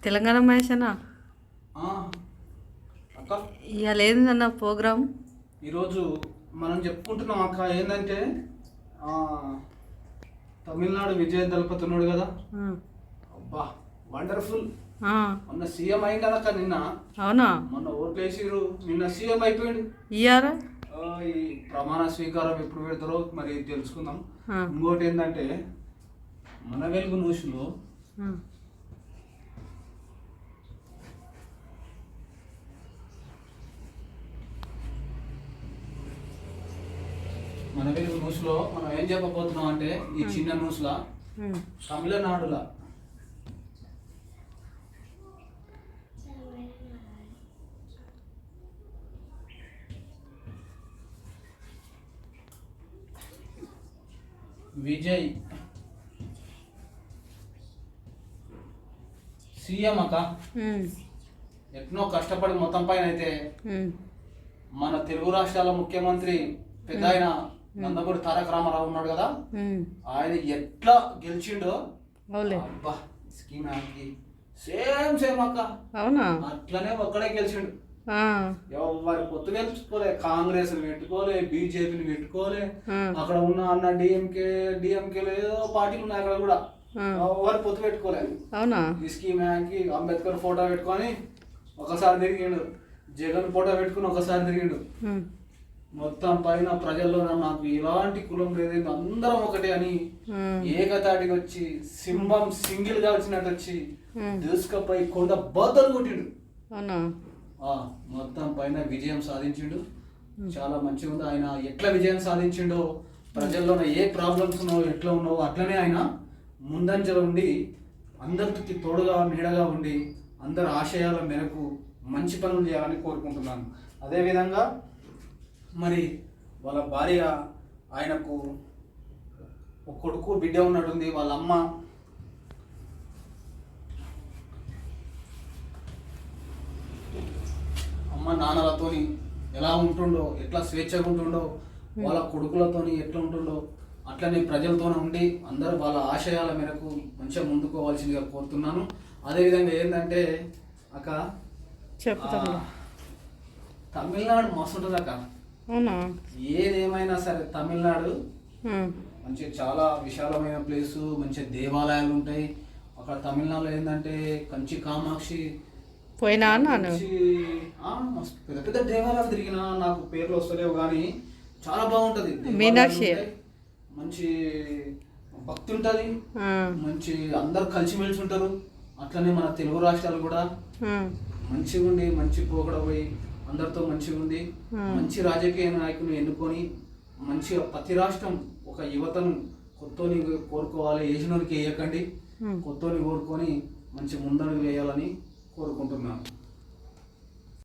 తెలంగాణ మహేషనా ఆ, అక్క ఇవాళ ఏందన్న ప్రోగ్రామ్. ఈరోజు మనం చెప్పుకుంటున్నాం అక్క ఏంటంటే ఆ, తమిళనాడు విజయ దళపతి ఉన్నాడు కదా. అబ్బా వండర్ఫుల్. మొన్న సీఎం అయింది కదా అక్క నిన్న. అవునా? మొన్న ఓట్లేసిరు, నిన్న సీఎం అయిపోయాడు. ఇయ్యారా ఈ ప్రమాణ స్వీకారం ఎప్పుడు పెడతారో మరి తెలుసుకుందాం. ఇంకోటి ఏంటంటే మన వెలుగు న్యూస్లో మన వెలుగు న్యూస్లో మనం ఏం చెప్పబోతున్నాం అంటే ఈ చిన్న న్యూస్లా తమిళనాడులా విజయ్ సీఎం అక్క ఎట్నో కష్టపడి మొత్తం పైన అయితే మన తెలుగు రాష్ట్రాల ముఖ్యమంత్రి పెద్ద ఆయన నందమూరి తారక రామారావు ఉన్నాడు కదా, ఆయన ఎట్లా గెలిచిండో అబ్బా స్కీమ్ సేమ్ సేమ్ అక్క. అవునా? అట్లనే ఒక్కడే గెలిచిండు. ఎవరి పొత్తు గెలుచుకోలే, కాంగ్రెస్ పెట్టుకోలే, బీజేపీని పెట్టుకోలే, అక్కడ ఉన్న అన్న డిఎంకే ఏదో పార్టీలు ఉన్నాయి అక్కడ కూడా, ఎవరు పొత్తు పెట్టుకోలే. అవునా? ఈ స్కీమ్ అంబేద్కర్ ఫోటో పెట్టుకొని ఒకసారి తిరిగిండు, జగన్ ఫోటో పెట్టుకుని ఒకసారి తిరిగిండు. మొత్తం పైన ప్రజల్లో నాకు ఎలాంటి కులం లేదు, అందరం ఒకటే అని ఏకతాటికి వచ్చి సింహం సింగిల్ గా వచ్చినట్టు వచ్చి దూసుకపోయి కొండ బద్దలు కొట్టిండు. మొత్తం పైన విజయం సాధించిండు. చాలా మంచిగా ఉంది. ఆయన ఎట్లా విజయం సాధించిండో, ప్రజల్లో ఏ ప్రాబ్లమ్స్ ఉన్నావో ఎట్లా ఉన్నావో అట్లనే ఆయన ముందంజలో ఉండి అందరికి తోడుగా నీడగా ఉండి అందరి ఆశయాల మేరకు మంచి పనులు చేయాలని కోరుకుంటున్నాను. అదేవిధంగా మరి వాళ్ళ భార్య, ఆయనకు ఒక కొడుకు బిడ్డ ఉన్నట్టుంది. వాళ్ళ అమ్మ నాన్నలతోని ఎలా ఉంటుండో, ఎట్లా స్వేచ్ఛగా ఉంటుండో, వాళ్ళ కొడుకులతోని ఎట్లా ఉంటుండో అట్లనే ప్రజలతోనే ఉండి అందరూ వాళ్ళ ఆశయాల మేరకు మంచిగా ముందుకోవాల్సిందిగా కోరుతున్నాను. అదేవిధంగా ఏంటంటే అక్క తమిళనాడు మస్తు ఉంటుంది అక్క. ఏదేమైనా సరే తమిళనాడు మంచి చాలా విశాలమైన ప్లేసు, మంచి దేవాలయాలు ఉంటాయి అక్కడ. తమిళనాడులో ఏంటంటే కంచి కామాక్షి పోయినా పెద్ద పెద్ద దేవాలయాలు తిరిగినా, నాకు పేర్లు వస్తలేవు కానీ చాలా బాగుంటది. మీనాక్షి మంచి భక్తి ఉంటది, మంచి అందరు కలిసిమెలిసి ఉంటారు. అట్లనే మన తెలుగు రాష్ట్రాలు కూడా మంచిగా ఉండి మంచి పోకడ పోయి అందరితో మంచిగా ఉండి మంచి రాజకీయ నాయకుని ఎన్నుకొని మంచిగా ప్రతి రాష్ట్రం ఒక యువతను కొత్తని కోరుకోవాలి. ఏసినోనికి వేయకండి, కొత్తని కోరుకొని మంచి ముందడుగు వేయాలని కోరుకుంటున్నాను.